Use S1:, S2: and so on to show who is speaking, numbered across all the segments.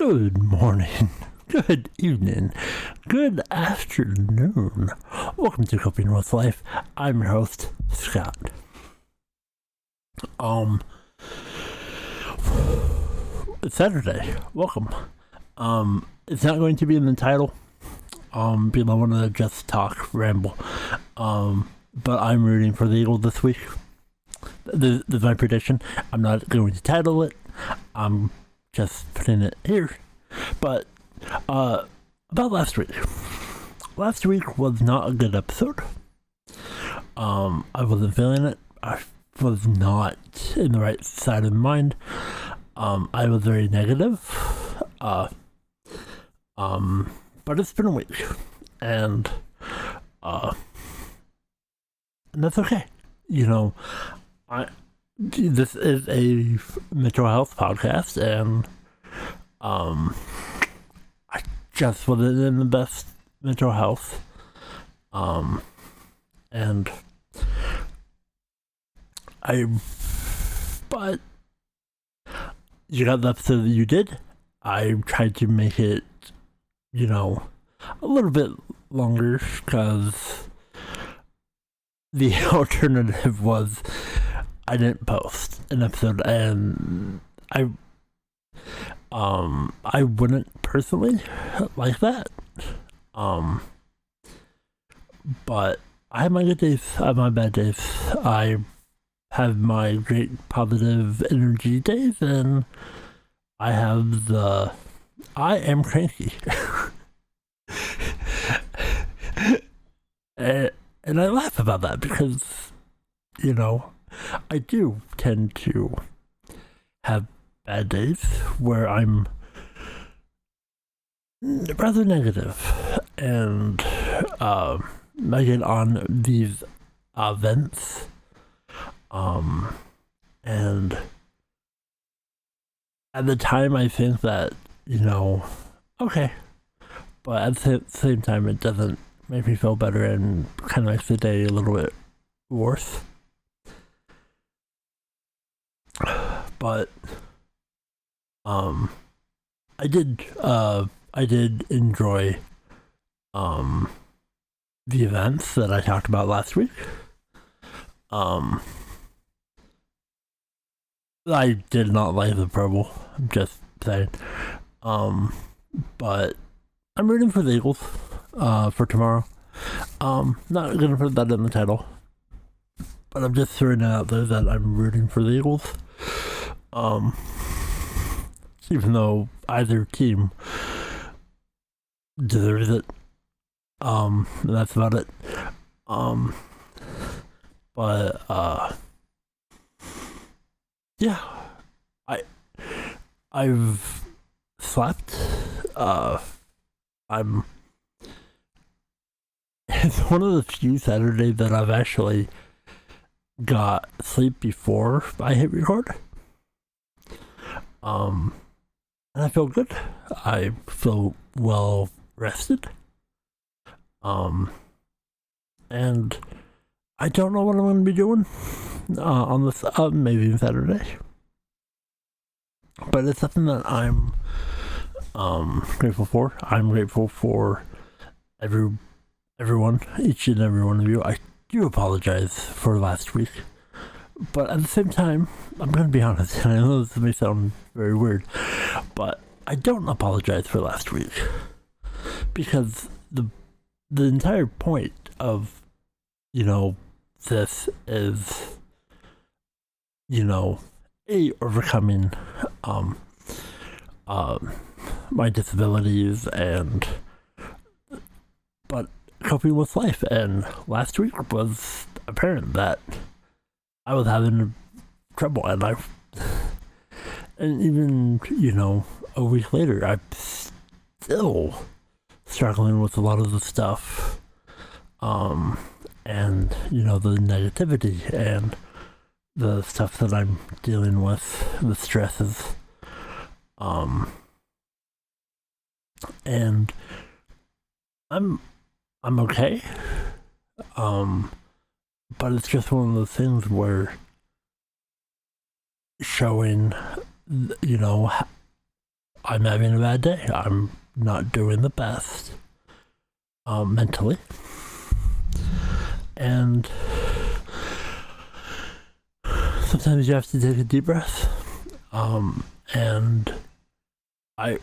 S1: Good morning, good evening, good afternoon. Welcome to Coping with Life. I'm your host, Scott. It's Saturday. Welcome. It's not going to be in the title, because I want to just talk, ramble. But I'm rooting for the Eagles this week. This is my prediction. I'm not going to title it. I'm just putting it here. But about last week. Last week was not a good episode. I wasn't feeling it. I was not in the right side of mind. I was very negative. But it's been a week. And that's okay. You know, this is a mental health podcast, and I just wasn't in the best mental health, but you got the episode that you did. I tried to make it, a little bit longer, because the alternative was I didn't post an episode, and I wouldn't personally like that. But I have my good days, I have my bad days. I have my great positive energy days, and I am cranky. And I laugh about that because, I do tend to have bad days where I'm rather negative, and I get on these events, and at the time I think that, okay, but at the same time it doesn't make me feel better and kind of makes the day a little bit worse. But I did enjoy the events that I talked about last week. I did not like the Pro Bowl, I'm just saying. But I'm rooting for the Eagles for tomorrow. Not gonna put that in the title, but I'm just throwing it out there that I'm rooting for the Eagles. Even though either team deserves it. And that's about it. But yeah. I've slept. It's one of the few Saturdays that I've actually got sleep before I hit record. And I feel good. I feel well rested. And I don't know what I'm going to be doing on this maybe Saturday. But it's something that I'm grateful for. I'm grateful for everyone, each and every one of you. I do apologize for last week. But at the same time, I'm going to be honest, and I know this may sound very weird, but I don't apologize for last week. Because the entire point of, this is, overcoming my disabilities but coping with life. And last week was apparent that I was having trouble, and even, a week later, I'm still struggling with a lot of the stuff, and, the negativity and the stuff that I'm dealing with, the stresses, and I'm okay, but it's just one of those things where showing, I'm having a bad day. I'm not doing the best mentally. And sometimes you have to take a deep breath. And I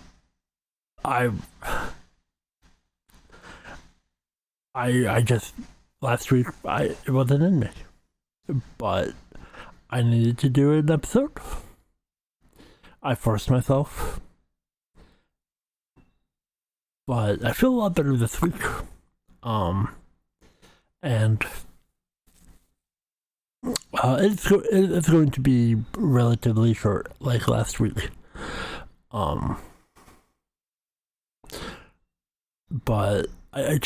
S1: just, last week, it wasn't in me. But I needed to do an episode. I forced myself. But I feel a lot better this week. And it's going to be relatively short, like last week. But I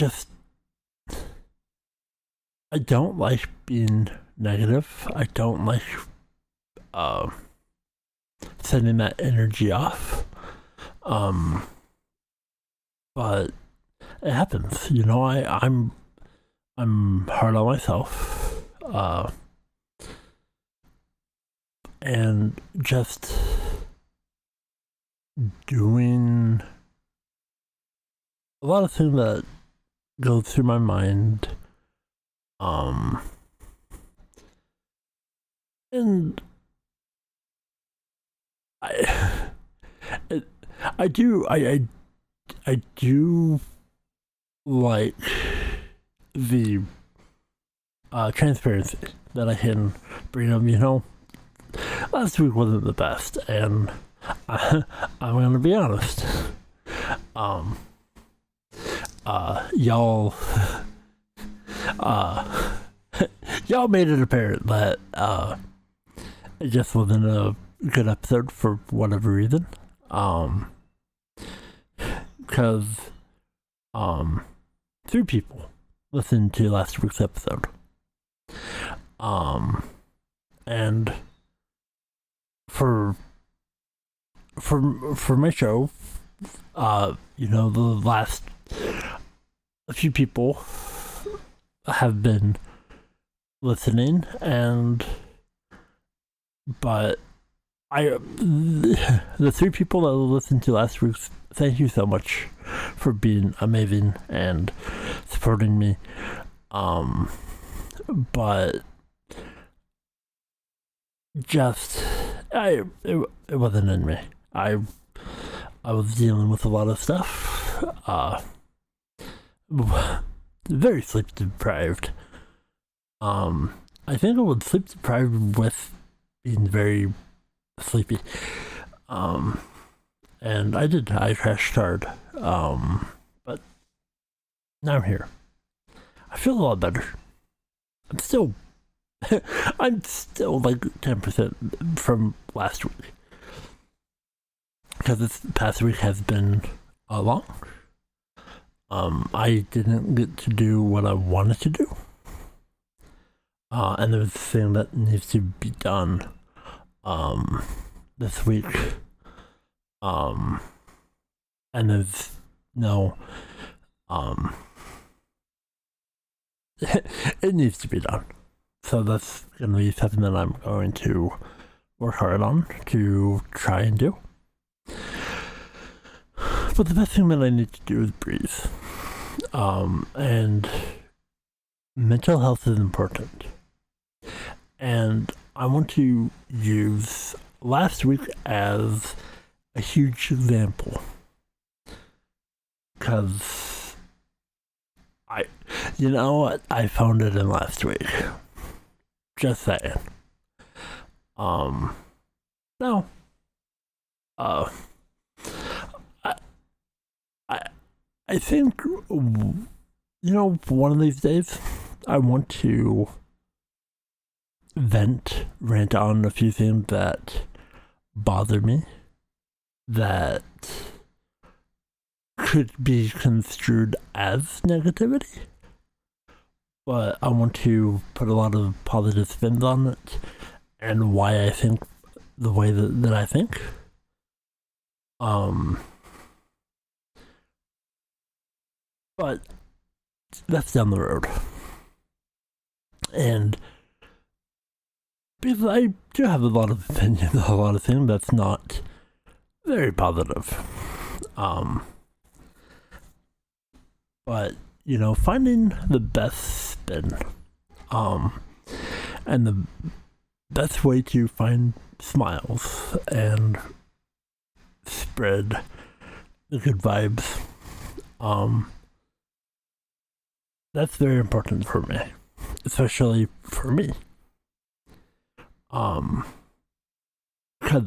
S1: don't like being negative. I don't like sending that energy off. But it happens, you know. I'm hard on myself, and just doing a lot of things that go through my mind, and I do like the transparency that I can bring up. You know, last week wasn't the best, and I'm gonna be honest. Y'all made it apparent that it just wasn't a good episode for whatever reason. Because 3 people listened to last week's episode. And for my show, you know, the last a few people have been listening, but the 3 people that listened to last week's, thank you so much for being amazing and supporting me. But just it wasn't in me. I was dealing with a lot of stuff. Very sleep deprived. I think I was sleep deprived with being very sleepy. And I crashed hard. But now I'm here. I feel a lot better. I'm still like 10% from last week. Because this past week has been long. I didn't get to do what I wanted to do. And there's a thing that needs to be done this week. And there's no it needs to be done. So that's gonna be something that I'm going to work hard on to try and do. But the best thing that I need to do is breathe. And mental health is important. And I want to use last week as a huge example. Because you know what? I found it in last week. Just saying. No. I think, you know, one of these days, I want to rant on a few things that bother me, that could be construed as negativity, but I want to put a lot of positive spins on it, and why I think the way that I think. But that's down the road. And because I do have a lot of opinions on a lot of things, that's not very positive. But finding the best spin, and the best way to find smiles and spread the good vibes, that's very important for me, especially for me, because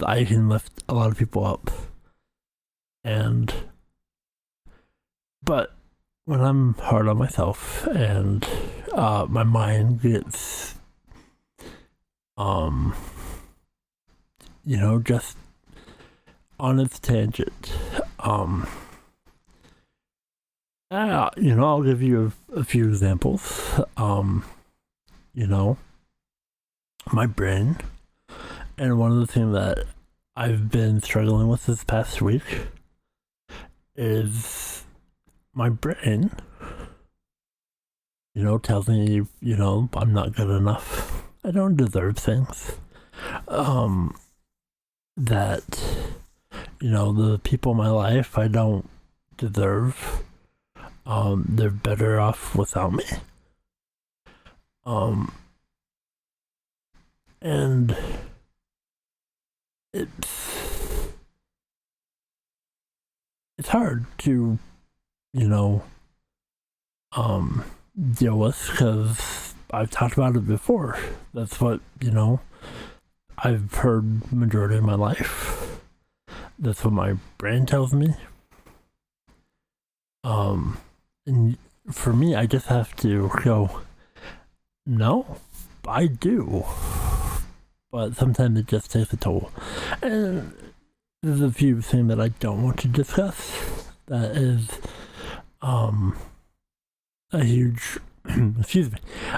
S1: I can lift a lot of people up, but when I'm hard on myself and my mind gets just on its tangent, I'll give you a few examples. My brain, and one of the things that I've been struggling with this past week is my brain, tells me, I'm not good enough. I don't deserve things. That, the people in my life I don't deserve. They're better off without me. And it's hard to, deal with, because I've talked about it before. That's what, I've heard majority of my life. That's what my brain tells me. And for me, I just have to go, no, I do. But sometimes it just takes a toll. And there's a few things that I don't want to discuss. That is a huge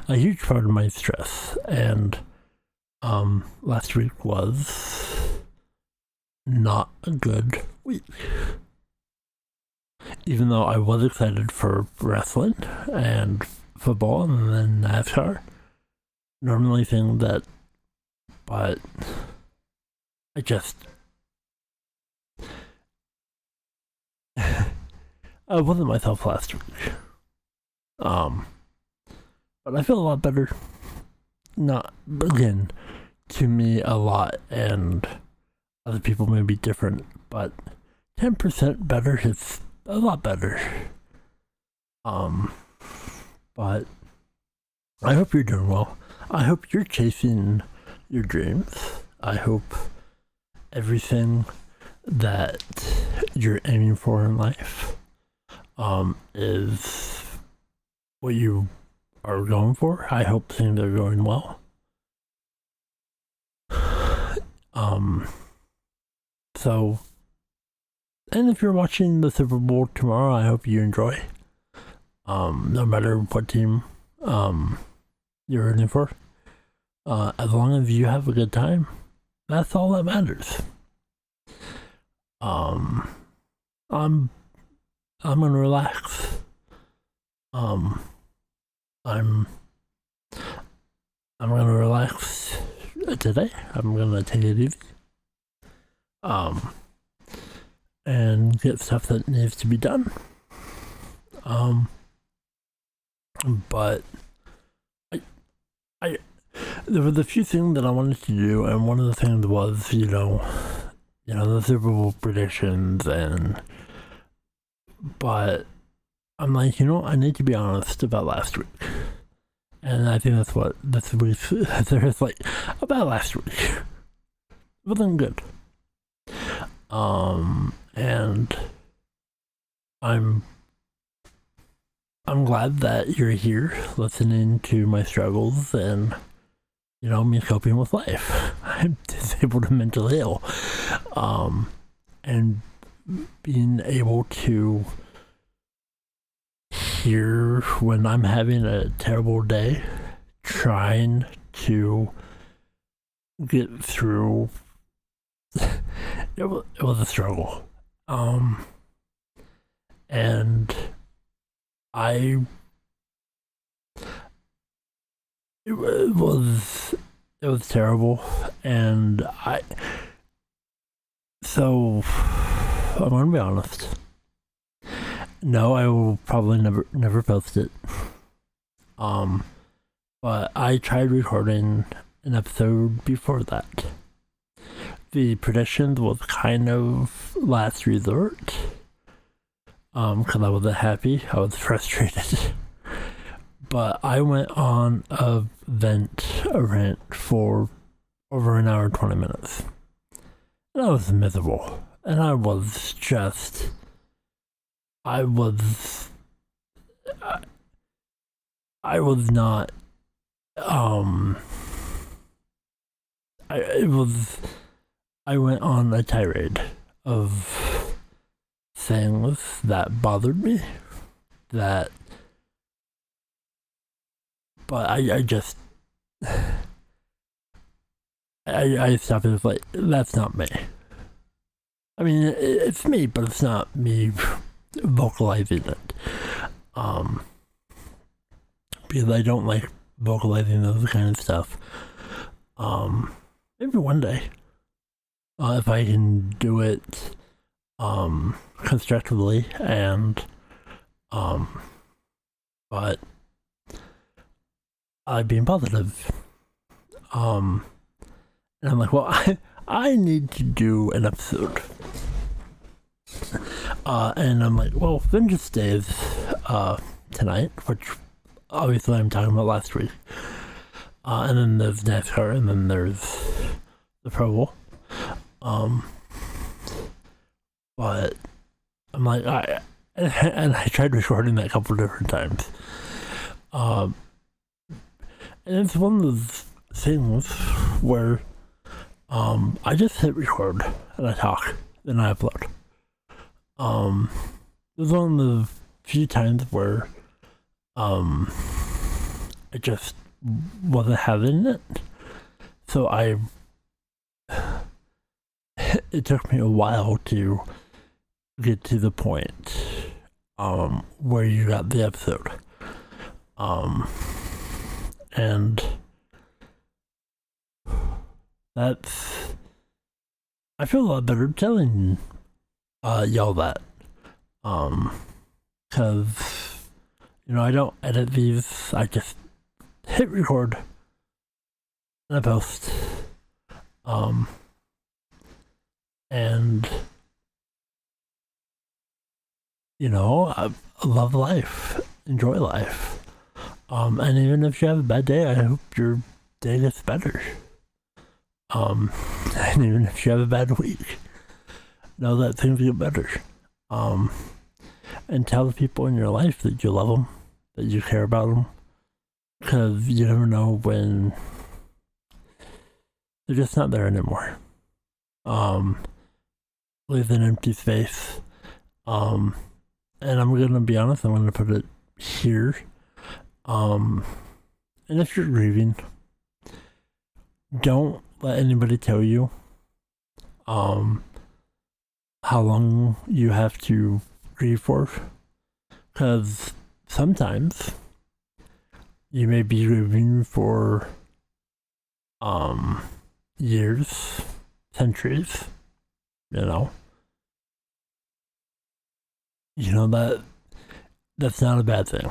S1: a huge part of my stress. And last week was not a good week. Even though I was excited for wrestling and football and then NASCAR, normally things that, but I just I wasn't myself last week. But I feel a lot better. Not, again, to me a lot, and other people may be different, but 10% better is a lot better. But I hope you're doing well. I hope you're chasing your dreams. I hope everything that you're aiming for in life is what you are going for. I hope things are going well. So, and if you're watching the Super Bowl tomorrow, I hope you enjoy. No matter what team you're rooting for, as long as you have a good time, that's all that matters. I'm gonna relax. I'm gonna relax today. I'm gonna take it easy. And get stuff that needs to be done. But there was a few things that I wanted to do, and one of the things was, the Super Bowl predictions, but I'm like, I need to be honest about last week. And I think that's what this week there's like about last week. It wasn't good. And I'm glad that you're here listening to my struggles and me coping with life. I'm disabled and mentally ill. And being able to hear when I'm having a terrible day, trying to get through. It was a struggle. And it was terrible, and So, I'm gonna be honest. No, I will probably never post it. But I tried recording an episode before that. The predictions was kind of last resort. Because I wasn't happy. I was frustrated. But I went on a rant for over an hour and 20 minutes. And I was miserable. And I was not, I went on a tirade of things that bothered me, but I just, I stopped it. Like, that's not me. I mean, it's me, but it's not me vocalizing it. Because I don't like vocalizing those kind of stuff. Maybe one day, if I can do it, constructively and, but I'm being positive. And I'm like, well, I need to do an episode. And I'm like, well, Vengeance Day is tonight, which obviously I'm talking about last week. And then there's NASCAR, and then there's the Pro Bowl. But I'm like, and I tried recording that a couple different times. And it's one of those things where I just hit record and I talk, then I upload. It was one of the few times where I just wasn't having it. So it took me a while to get to the point where you got the episode. And that's, I feel a lot better telling y'all that. Cause, I don't edit these, I just hit record and I post. And I love life, enjoy life. And even if you have a bad day, I hope your day gets better. And even if you have a bad week, know that things get better. And tell the people in your life that you love them, that you care about them, because you never know when they're just not there anymore. Leave an empty space. And I'm gonna be honest, I'm gonna put it here. And if you're grieving, don't let anybody tell you how long you have to grieve for, because sometimes you may be grieving for years, centuries, that's not a bad thing.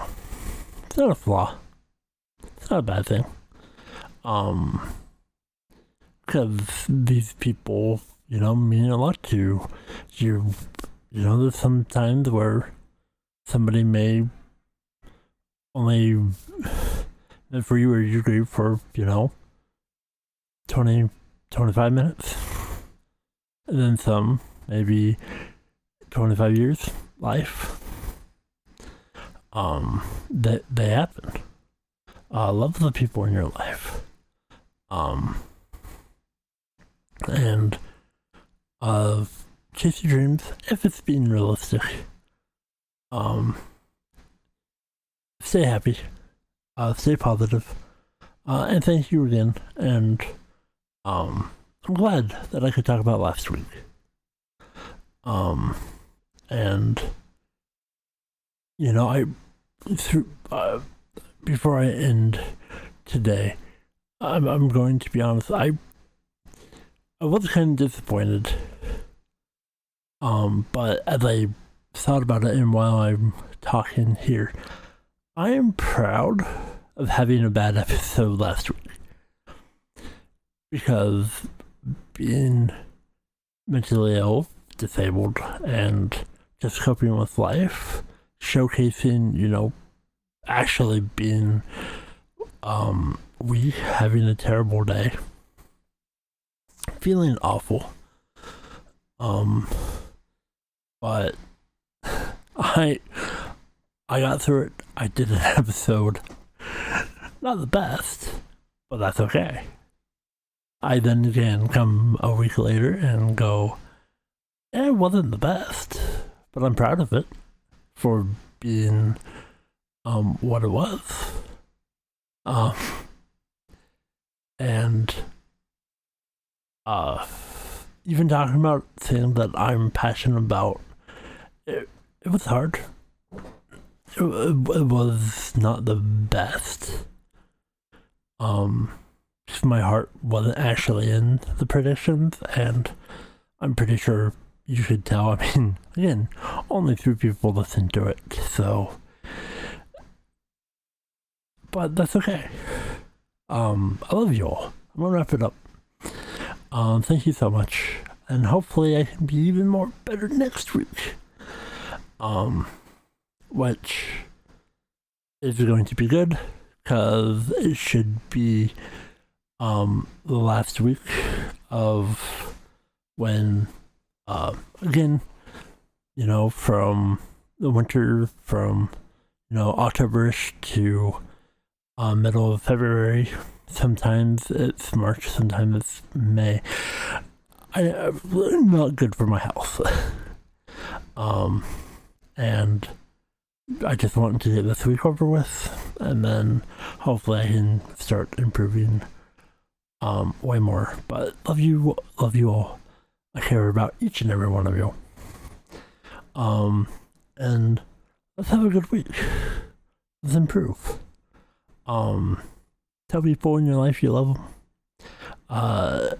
S1: It's not a flaw. It's not a bad thing. Because these people, mean a lot to you. There's some times where somebody may only, for you, or you grieve for, 20, 25 minutes. And then some, maybe 25 years, life. That they happen. Love the people in your life. And chase your dreams if it's being realistic. Stay happy. Stay positive. And thank you again. And I'm glad that I could talk about last week. And before I end today, I'm going to be honest. I was kind of disappointed But as I thought about it, and while I'm talking here, I am proud of having a bad episode last week. Because being mentally ill, disabled, and just coping with life, showcasing, actually being weak, having a terrible day, feeling awful. But I got through it. I did an episode. Not the best, but that's okay. I then again come a week later and go, it wasn't the best, but I'm proud of it for being what it was. And even talking about things that I'm passionate about, it was hard. It was not the best. My heart wasn't actually in the predictions, and I'm pretty sure you could tell. I mean, again, only 3 people listened to it, so. But that's okay. I love you all. I'm gonna wrap it up. Thank you so much, and hopefully I can be even more better next week. Which is going to be good, because it should be the last week of when again, from the winter, from October-ish to middle of February. Sometimes it's March, sometimes it's May. Not good for my health. And I just wanted to get this week over with, and then hopefully I can start improving way more. But love you all. I care about each and every one of you. And let's have a good week. Let's improve. Tell people in your life you love them.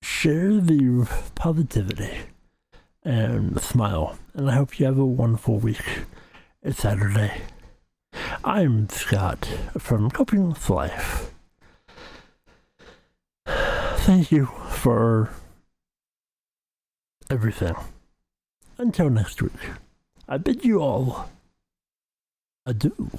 S1: Share the positivity and smile. And I hope you have a wonderful week. It's Saturday. I'm Scott from Coping with Life. Thank you for everything. Until next week, I bid you all adieu.